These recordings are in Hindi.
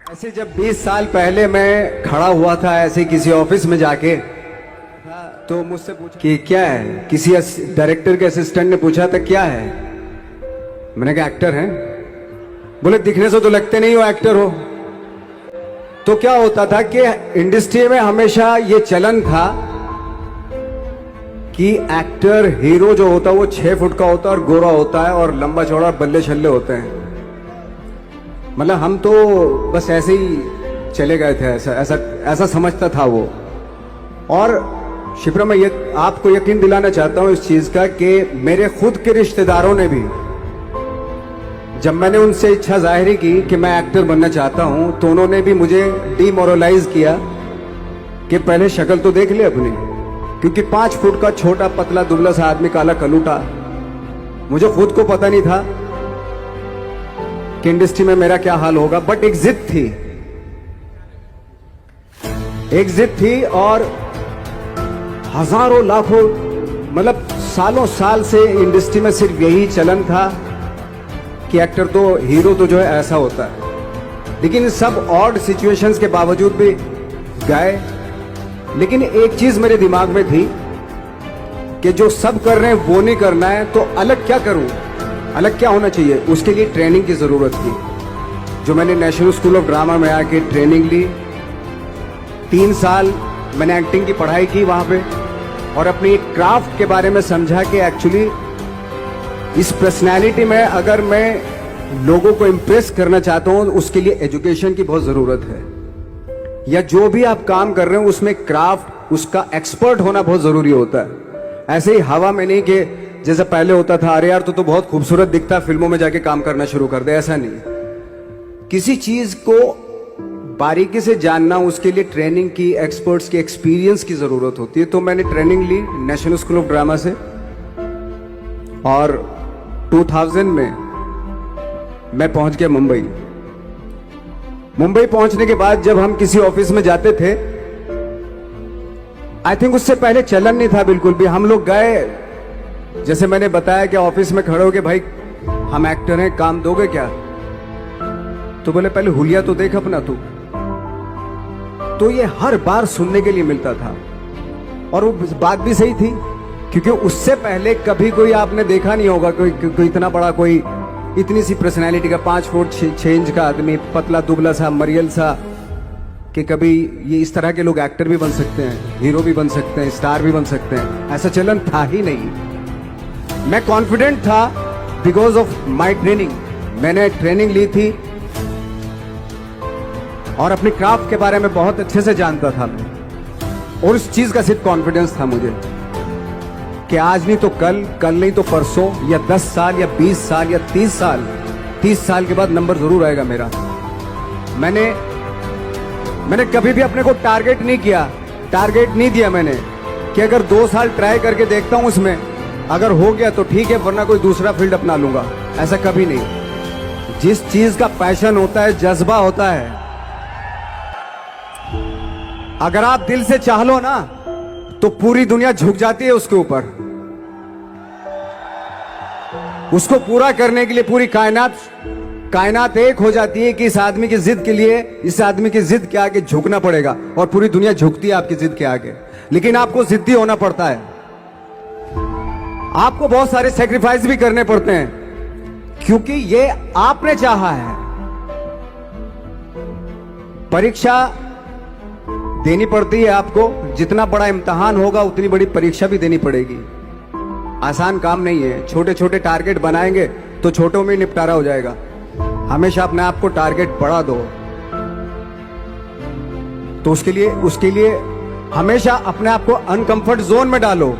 ऐसे जब 20 साल पहले मैं खड़ा हुआ था ऐसे किसी ऑफिस में जाके, तो मुझसे पूछा कि क्या है। किसी डायरेक्टर के असिस्टेंट ने पूछा था क्या है। मैंने कहा एक्टर हैं। बोले दिखने से तो लगते नहीं हो एक्टर हो। तो क्या होता था कि इंडस्ट्री में हमेशा ये चलन था कि एक्टर हीरो जो होता है वो 6 फुट का होता है और गोरा होता है और लंबा चौड़ा बल्ले छल्ले होते हैं। मतलब हम तो बस ऐसे ही चले गए थे, ऐसा ऐसा ऐसा समझता था वो। और शिप्रा, मैं ये आपको यकीन दिलाना चाहता हूं इस चीज का कि मेरे खुद के रिश्तेदारों ने भी, जब मैंने उनसे इच्छा जाहिर की कि मैं एक्टर बनना चाहता हूं, तो उन्होंने भी मुझे डीमोरलाइज किया कि पहले शक्ल तो देख ले अपनी, क्योंकि 5 फुट का छोटा पतला दुबला सा आदमी, काला कलूटा। मुझे खुद को पता नहीं था कि इंडस्ट्री में मेरा क्या हाल होगा, बट एक जिद थी और हजारों लाखों मतलब सालों साल से इंडस्ट्री में सिर्फ यही चलन था कि एक्टर तो, हीरो तो जो है ऐसा होता है। लेकिन सब ऑड सिचुएशंस के बावजूद भी गए। लेकिन एक चीज मेरे दिमाग में थी कि जो सब कर रहे हैं वो नहीं करना है, तो अलग क्या करूं, अलग क्या होना चाहिए। उसके लिए ट्रेनिंग की जरूरत थी, जो मैंने नेशनल स्कूल ऑफ ड्रामा में आके ट्रेनिंग ली। 3 साल मैंने एक्टिंग की पढ़ाई की वहां पे, और अपनी एक क्राफ्ट के बारे में समझा कि एक्चुअली इस पर्सनैलिटी में अगर मैं लोगों को इंप्रेस करना चाहता हूं, उसके लिए एजुकेशन की बहुत जरूरत है। या जो भी आप काम कर रहे हो उसमें क्राफ्ट, उसका एक्सपर्ट होना बहुत जरूरी होता है। ऐसे ही हवा में नहीं कि जैसे पहले होता था, अरे यार तो बहुत खूबसूरत दिखता, फिल्मों में जाके काम करना शुरू कर दे। ऐसा नहीं, किसी चीज को बारीकी से जानना, उसके लिए ट्रेनिंग की, एक्सपर्ट्स की, एक्सपीरियंस की जरूरत होती है। तो मैंने ट्रेनिंग ली नेशनल स्कूल ऑफ ड्रामा से, और 2000 में मैं पहुंच गया मुंबई। मुंबई पहुंचने के बाद जब हम किसी ऑफिस में जाते थे, आई थिंक उससे पहले चलन नहीं था बिल्कुल भी। हम लोग गए, जैसे मैंने बताया कि ऑफिस में खड़े हो के, भाई हम एक्टर हैं, काम दोगे क्या। तो बोले पहले हुलिया तो देख अपना तू। तो ये हर बार सुनने के लिए मिलता था, और वो बात भी सही थी, क्योंकि उससे पहले कभी कोई आपने देखा नहीं होगा कोई इतना बड़ा, कोई इतनी सी पर्सनैलिटी का 5 फुट 6 इंच का आदमी, पतला दुबला सा मरियल सा, कि कभी ये इस तरह के लोग एक्टर भी बन सकते हैं, हीरो भी बन सकते हैं, स्टार भी बन सकते हैं। ऐसा चलन था ही नहीं। मैं कॉन्फिडेंट था बिकॉज ऑफ माई ट्रेनिंग। मैंने ट्रेनिंग ली थी और अपनी क्राफ्ट के बारे में बहुत अच्छे से जानता था मैं, और उस चीज का सिर्फ कॉन्फिडेंस था मुझे कि आज नहीं तो कल, कल नहीं तो परसों, या 10 साल या 20 साल या 30 साल के बाद नंबर जरूर आएगा मेरा। मैंने कभी भी अपने को टारगेट नहीं किया, टारगेट नहीं दिया मैंने कि अगर 2 साल ट्राई करके देखता हूं, उसमें अगर हो गया तो ठीक है, वरना कोई दूसरा फील्ड अपना लूंगा। ऐसा कभी नहीं। जिस चीज का पैशन होता है, जज्बा होता है, अगर आप दिल से चाह लो ना, तो पूरी दुनिया झुक जाती है उसके ऊपर। उसको पूरा करने के लिए पूरी कायनात एक हो जाती है कि इस आदमी की जिद के लिए, इस आदमी की जिद के आगे झुकना पड़ेगा, और पूरी दुनिया झुकती है आपकी जिद के आगे। लेकिन आपको जिद्दी होना पड़ता है, आपको बहुत सारे सेक्रीफाइस भी करने पड़ते हैं, क्योंकि ये आपने चाहा है। परीक्षा देनी पड़ती है आपको, जितना बड़ा इम्तिहान होगा उतनी बड़ी परीक्षा भी देनी पड़ेगी। आसान काम नहीं है। छोटे छोटे टारगेट बनाएंगे तो छोटों में निपटारा हो जाएगा। हमेशा अपने आप को टारगेट बढ़ा दो। तो उसके लिए हमेशा अपने आप को अनकंफर्ट जोन में डालो,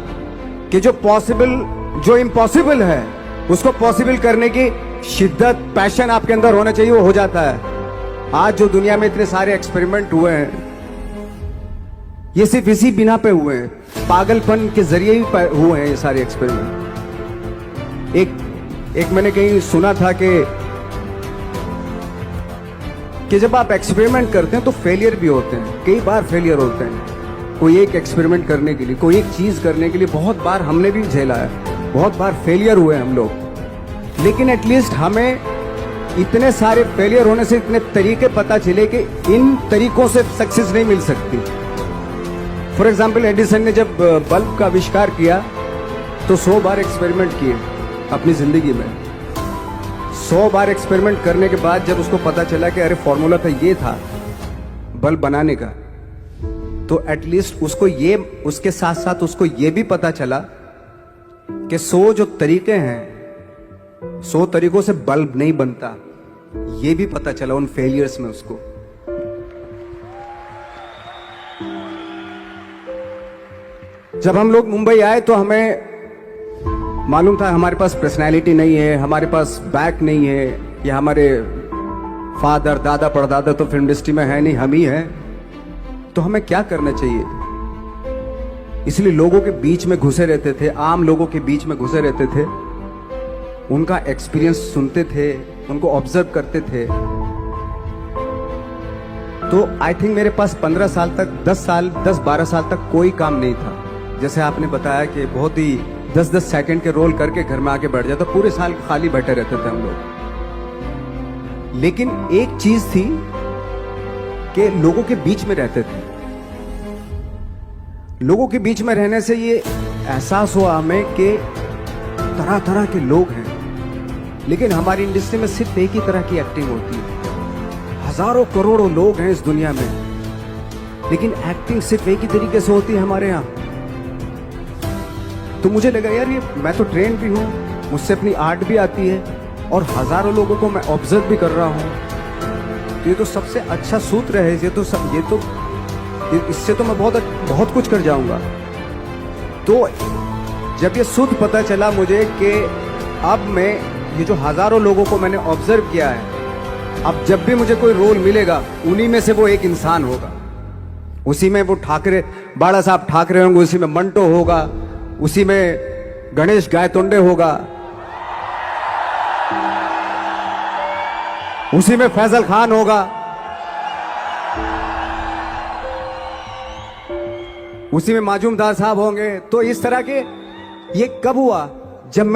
कि जो इम्पॉसिबल है उसको पॉसिबल करने की शिद्दत, पैशन आपके अंदर होना चाहिए, वो हो जाता है। आज जो दुनिया में इतने सारे एक्सपेरिमेंट हुए हैं, ये सिर्फ इसी बिना पे हुए हैं, पागलपन के जरिए ही हुए हैं ये सारे एक्सपेरिमेंट। एक मैंने कहीं सुना था कि जब आप एक्सपेरिमेंट करते हैं तो फेलियर भी होते हैं, कई बार फेलियर होते हैं। कोई एक एक्सपेरिमेंट करने के लिए, कोई एक चीज करने के लिए बहुत बार हमने भी झेला है, बहुत बार फेलियर हुए हम लोग। लेकिन एटलीस्ट हमें इतने सारे फेलियर होने से इतने तरीके पता चले कि इन तरीकों से सक्सेस नहीं मिल सकती। फॉर एग्जाम्पल, एडिसन ने जब बल्ब का आविष्कार किया तो 100 बार एक्सपेरिमेंट किए अपनी जिंदगी में। 100 बार एक्सपेरिमेंट करने के बाद जब उसको पता चला कि अरे फॉर्मूला तो ये था बल्ब बनाने का, तो एटलीस्ट उसको ये, उसके साथ साथ उसको ये भी पता चला कि 100 जो तरीके हैं, 100 तरीकों से बल्ब नहीं बनता, ये भी पता चला उन फेलियर्स में उसको। जब हम लोग मुंबई आए तो हमें मालूम था हमारे पास पर्सनैलिटी नहीं है, हमारे पास बैक नहीं है, या हमारे फादर दादा परदादा तो फिल्म इंडस्ट्री में है नहीं, हम ही हैं, तो हमें क्या करना चाहिए। इसलिए लोगों के बीच में घुसे रहते थे, आम लोगों के बीच में घुसे रहते थे, उनका एक्सपीरियंस सुनते थे, उनको ऑब्जर्व करते थे। तो आई थिंक मेरे पास 15 साल तक, 10-12 साल तक कोई काम नहीं था। जैसे आपने बताया कि बहुत ही 10-10 सेकंड के रोल करके घर में आके बैठ जाता, पूरे साल खाली बैठे रहते थे हम लोग। लेकिन एक चीज थी कि लोगों के बीच में रहते थे। लोगों के बीच में रहने से ये एहसास हुआ हमें कि तरह तरह के लोग हैं, लेकिन हमारी इंडस्ट्री में सिर्फ एक ही तरह की एक्टिंग होती है। हजारों करोड़ों लोग हैं इस दुनिया में, लेकिन एक्टिंग सिर्फ एक ही तरीके से होती है हमारे यहाँ। तो मुझे लगा यार, ये मैं तो ट्रेन भी हूं, मुझसे अपनी आर्ट भी आती है, और हजारों लोगों को मैं ऑब्जर्व भी कर रहा हूं। तो ये तो सबसे अच्छा सूत्र है, इससे तो मैं बहुत कुछ कर जाऊंगा। तो जब ये सूत्र पता चला मुझे कि अब मैं ये जो हजारों लोगों को मैंने ऑब्जर्व किया है, अब जब भी मुझे कोई रोल मिलेगा उन्हीं में से वो एक इंसान होगा। उसी में वो ठाकरे, बाला साहब ठाकरे होंगे, उसी में मंटो होगा, उसी में गणेश गायतोंडे होगा, उसी में फैजल खान होगा, उसी में माजूमदार साहब होंगे। तो इस तरह के, ये कब हुआ? जब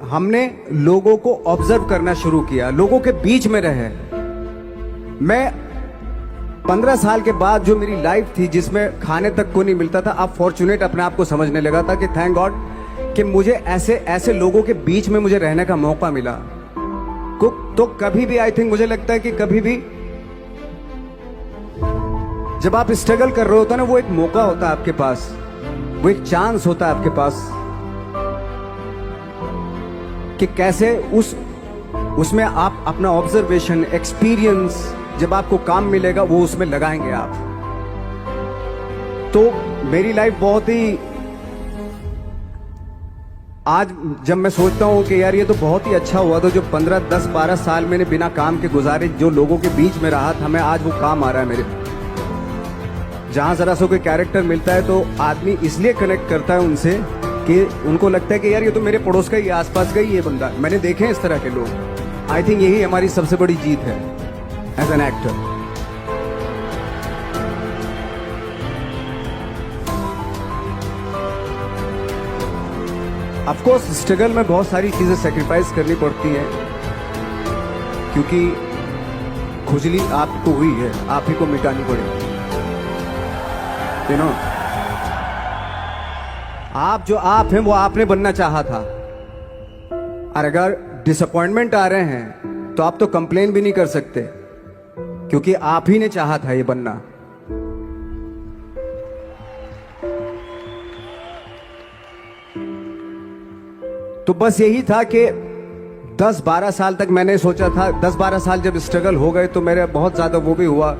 हमने लोगों को ऑब्जर्व करना शुरू किया, लोगों के बीच में रहे। मैं 15 साल के बाद जो मेरी लाइफ थी, जिसमें खाने तक को नहीं मिलता था, अब फॉर्चुनेट अपने आप को समझने लगा था कि थैंक गॉड कि मुझे ऐसे लोगों के बीच में मुझे रहने का मौका मिला। तो कभी भी, आई थिंक मुझे लगता है कि कभी भी जब आप स्ट्रगल कर रहे होते हो ना, वो एक मौका होता है आपके पास, वो एक चांस होता है आपके पास कि कैसे उसमें आप अपना ऑब्जर्वेशन, एक्सपीरियंस, जब आपको काम मिलेगा वो उसमें लगाएंगे आप। तो मेरी लाइफ बहुत ही, आज जब मैं सोचता हूं कि यार ये तो बहुत ही अच्छा हुआ, तो जो 15, 10, 12 साल मैंने बिना काम के गुजारे, जो लोगों के बीच में रहा था मैं, आज वो काम आ रहा है मेरे। जहां जरा सा कोई कैरेक्टर मिलता है तो आदमी इसलिए कनेक्ट करता है उनसे कि उनको लगता है कि यार ये तो मेरे पड़ोस का ही, आसपास का ही ये बंदा। मैंने देखे हैं इस तरह के लोग। आई थिंक यही हमारी सबसे बड़ी जीत है as an actor. Of course struggle में बहुत सारी चीजें सेक्रीफाइस करनी पड़ती हैं, क्योंकि खुजली आपको हुई है, आप ही को मिटानी पड़ेगी। यू नो, आप जो आप हैं वो आपने बनना चाहा था, और अगर डिसअपॉइंटमेंट आ रहे हैं तो आप तो कंप्लेन भी नहीं कर सकते, क्योंकि आप ही ने चाहा था ये बनना। तो बस यही था कि 10-12 साल तक मैंने सोचा था, 10-12 साल जब स्ट्रगल हो गए तो मेरे बहुत ज़्यादा वो भी हुआ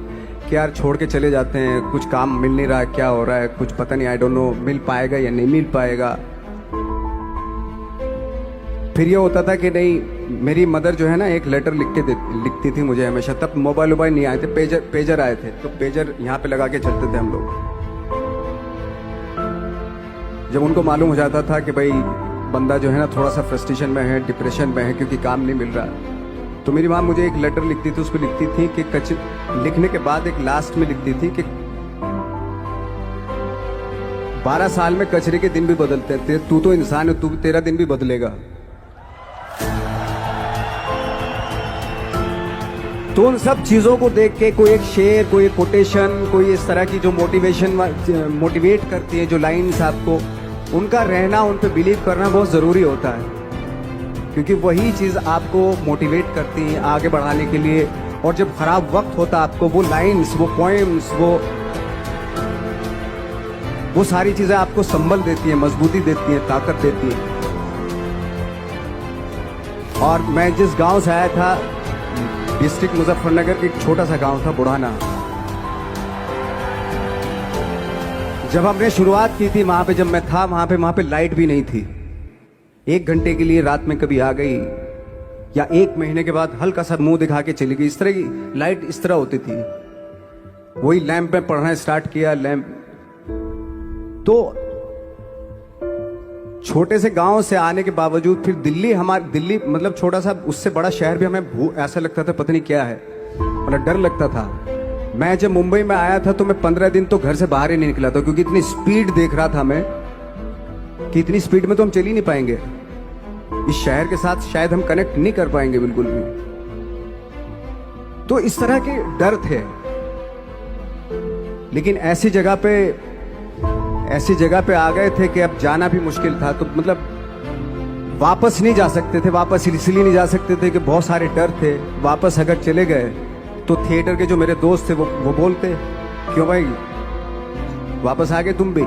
कि यार छोड़ के चले जाते हैं, कुछ काम मिल नहीं रहा है, क्या हो रहा है कुछ पता नहीं, आई डोंट नो मिल पाएगा या नहीं मिल पाएगा। फिर ये होता था कि नहीं, मेरी मदर जो है ना एक लेटर लिखती थी मुझे हमेशा। तब मोबाइल नहीं आए थे, पेजर आए थे, तो पेजर यहाँ पे लगा के चलते थे हम लोग। जब उनको मालूम हो जाता था कि भाई बंदा जो है ना थोड़ा सा फ्रस्ट्रेशन में है, डिप्रेशन में है, क्योंकि काम नहीं मिल रहा, तो मेरी माँ मुझे एक लेटर लिखती थी। उसको लिखती थी कि लिखने के बाद एक लास्ट में लिखती थी कि 12 साल में कचरे के दिन भी बदलते थे, तू तो इंसान है, तू तेरा दिन भी बदलेगा। तो उन सब चीज़ों को देख के कोई एक शेर, कोई एक कोटेशन, कोई इस तरह की जो मोटिवेट करती है, जो लाइंस आपको, उनका रहना, उन पे बिलीव करना बहुत ज़रूरी होता है, क्योंकि वही चीज़ आपको मोटिवेट करती है आगे बढ़ाने के लिए। और जब खराब वक्त होता है आपको वो लाइंस, वो पोएम्स, वो सारी चीज़ें आपको संबल देती हैं, मजबूती देती हैं, ताकत देती हैं। और मैं जिस गांव से आया था, डिस्ट्रिक्ट मुजफ्फरनगर के, एक छोटा सा गांव था बुढ़ाना। जब हमने शुरुआत की थी वहां पे, जब मैं था वहां पे लाइट भी नहीं थी। 1 घंटे के लिए रात में कभी आ गई, या 1 महीने के बाद हल्का सा मुंह दिखा के चली गई। इस तरह की लाइट इस तरह होती थी। वही लैंप में पढ़ना स्टार्ट किया, लैंप। तो छोटे से गांव से आने के बावजूद फिर दिल्ली मतलब छोटा सा, उससे बड़ा शहर भी हमें ऐसा लगता था पता नहीं क्या है, मतलब डर लगता था। मैं जब मुंबई में आया था तो मैं 15 दिन तो घर से बाहर ही नहीं निकला था, क्योंकि इतनी स्पीड देख रहा था मैं कि इतनी स्पीड में तो हम चल ही नहीं पाएंगे, इस शहर के साथ शायद हम कनेक्ट नहीं कर पाएंगे बिल्कुल भी। तो इस तरह के डर थे। लेकिन ऐसी जगह पे आ गए थे कि अब जाना भी मुश्किल था। तो मतलब वापस नहीं जा सकते थे। वापस इसलिए नहीं जा सकते थे कि बहुत सारे डर थे। वापस अगर चले गए तो थिएटर के जो मेरे दोस्त थे वो बोलते, क्यों भाई वापस आ गए तुम भी,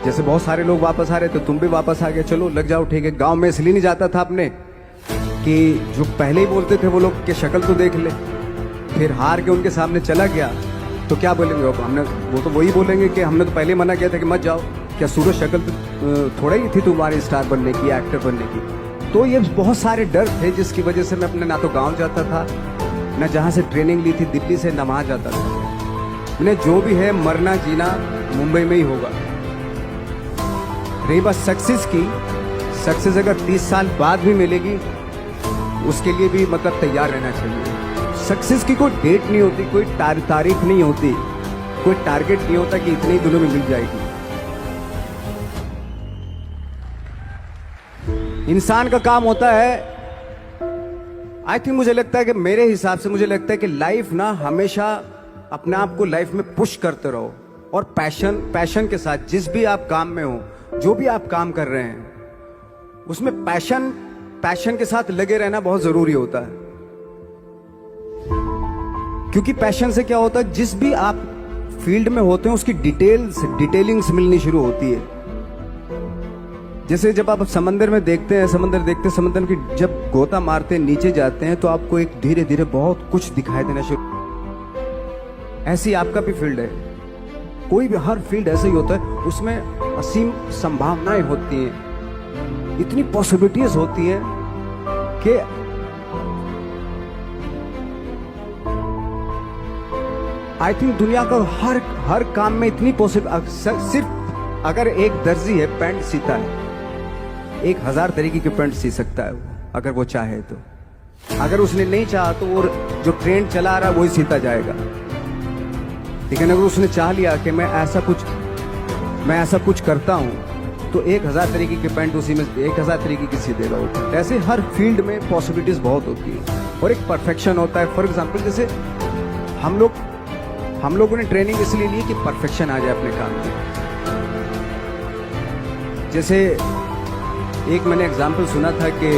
जैसे बहुत सारे लोग वापस आ रहे थे तुम भी वापस आ गए, चलो लग जाओ ठीक है। गांव में इसलिए नहीं जाता था अपने कि जो पहले ही बोलते थे वो लोग के शक्ल तो देख ले, फिर हार के उनके सामने चला गया तो क्या बोलेंगे वो तो वही बोलेंगे कि हमने तो पहले मना किया था कि मत जाओ, क्या सूरज शक्ल थोड़ा ही थी तुम्हारी स्टार बनने की, एक्टर बनने की। तो ये बहुत सारे डर थे जिसकी वजह से मैं अपने ना तो गांव जाता था, ना जहां से ट्रेनिंग ली थी दिल्ली से, ना वहां जाता था। मैंने जो भी है मरना जीना मुंबई में ही होगा। रही बात सक्सेस की, सक्सेस अगर 30 साल बाद भी मिलेगी उसके लिए भी मतलब तैयार रहना चाहिए। सक्सेस की कोई डेट नहीं होती, कोई तारीख नहीं होती, कोई टारगेट नहीं होता कि इतने ही दिनों में मिल जाएगी। इंसान का काम होता है, आई थिंक मुझे लगता है कि मेरे हिसाब से मुझे लगता है कि लाइफ ना हमेशा अपने आप को लाइफ में पुश करते रहो, और पैशन के साथ जिस भी आप काम में हो, जो भी आप काम कर रहे हैं उसमें पैशन के साथ लगे रहना बहुत जरूरी होता है। क्योंकि पैशन से क्या होता है, जिस भी आप फील्ड में होते हैं उसकी डिटेलिंग्स मिलनी शुरू होती है। जैसे जब आप समंदर में देखते हैं, समंदर की जब गोता मारते हैं, नीचे जाते हैं तो आपको एक धीरे धीरे बहुत कुछ दिखाई देना शुरू। ऐसी आपका भी फील्ड है, कोई भी हर फील्ड ऐसा ही होता है, उसमें असीम संभावनाएं होती हैं, इतनी पॉसिबिलिटीज होती हैं कि आई थिंक दुनिया का हर काम में इतनी सिर्फ अगर एक दर्जी है पैंट सीता है, 1000 तरीके की पैंट सी सकता है वो, अगर वो चाहे तो। अगर उसने नहीं चाहा तो वो जो ट्रेंड चला रहा है वही सीता जाएगा। लेकिन अगर उसने चाह लिया कि मैं ऐसा कुछ करता हूं तो 1000 तरीके की पैंट उसी में 1000 तरीके की सी देगा वो। ऐसे हर फील्ड में पॉसिबिलिटीज बहुत होती है और एक परफेक्शन होता है। फॉर एग्जाम्पल जैसे हम लोगों ने ट्रेनिंग इसलिए ली कि परफेक्शन आ जाए अपने काम में। जैसे एक मैंने एग्जाम्पल सुना था कि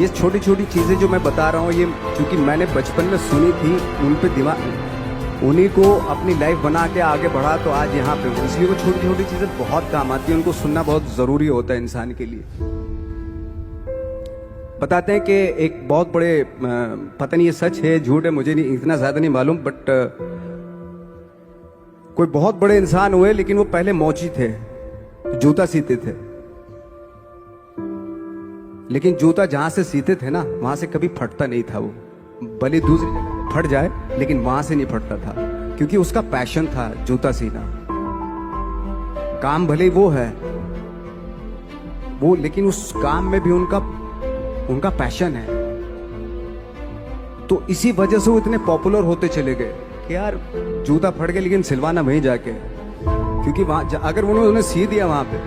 ये छोटी छोटी चीजें जो मैं बता रहा हूँ, ये चूंकि मैंने बचपन में सुनी थी, उन पे दिमाग, उन्हीं को अपनी लाइफ बना के आगे बढ़ा तो आज यहाँ पे हूँ। इसलिए वो छोटी छोटी चीजें बहुत काम आती है, उनको सुनना बहुत जरूरी होता है इंसान के लिए। बताते हैं कि एक बहुत बड़े, पता नहीं ये सच है झूठ है, मुझे नहीं इतना ज्यादा नहीं मालूम, बट कोई बहुत बड़े इंसान हुए, लेकिन वो पहले मौची थे, जूता सीते थे। लेकिन जूता जहां से सीते थे ना, वहां से कभी फटता नहीं था वो, भले दूसरी जगह फट जाए लेकिन वहां से नहीं फटता था, क्योंकि उसका पैशन था जूता सीना। काम भले वो है वो, लेकिन उस काम में भी उनका पैशन है। तो इसी वजह से वो इतने पॉपुलर होते चले गए कि यार जूता फट गया लेकिन सिलवाना वहीं जाके, क्योंकि वहां अगर उन्होंने सी दिया वहां पे,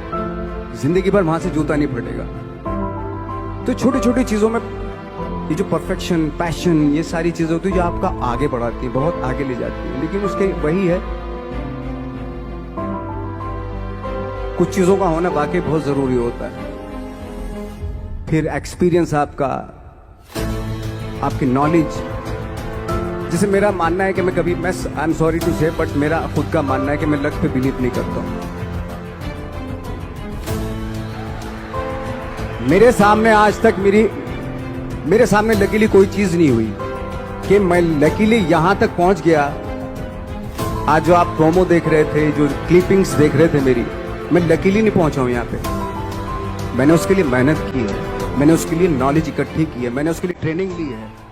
जिंदगी भर वहां से जूता नहीं फटेगा। तो छोटी छोटी चीजों में ये जो परफेक्शन, पैशन, ये सारी चीजें होती है जो आपका आगे बढ़ाती है, बहुत आगे ले जाती है। लेकिन उसके वही है, कुछ चीजों का होना वाकई बहुत जरूरी होता है। फिर एक्सपीरियंस आपका, आपकी नॉलेज। जैसे मेरा मानना है कि मैं कभी, मैं आई एम सॉरी टू से, बट मेरा खुद का मानना है कि मैं लक पे बिलीव नहीं करता हूं। मेरे सामने आज तक मेरे सामने लकीली कोई चीज नहीं हुई कि मैं लकीली यहां तक पहुंच गया। आज जो आप प्रोमो देख रहे थे, जो क्लिपिंग्स देख रहे थे मेरी, मैं लकीली नहीं पहुंचा हूं यहां पे। मैंने उसके लिए मेहनत की है, मैंने उसके लिए नॉलेज इकट्ठी की है, मैंने उसके लिए ट्रेनिंग ली है।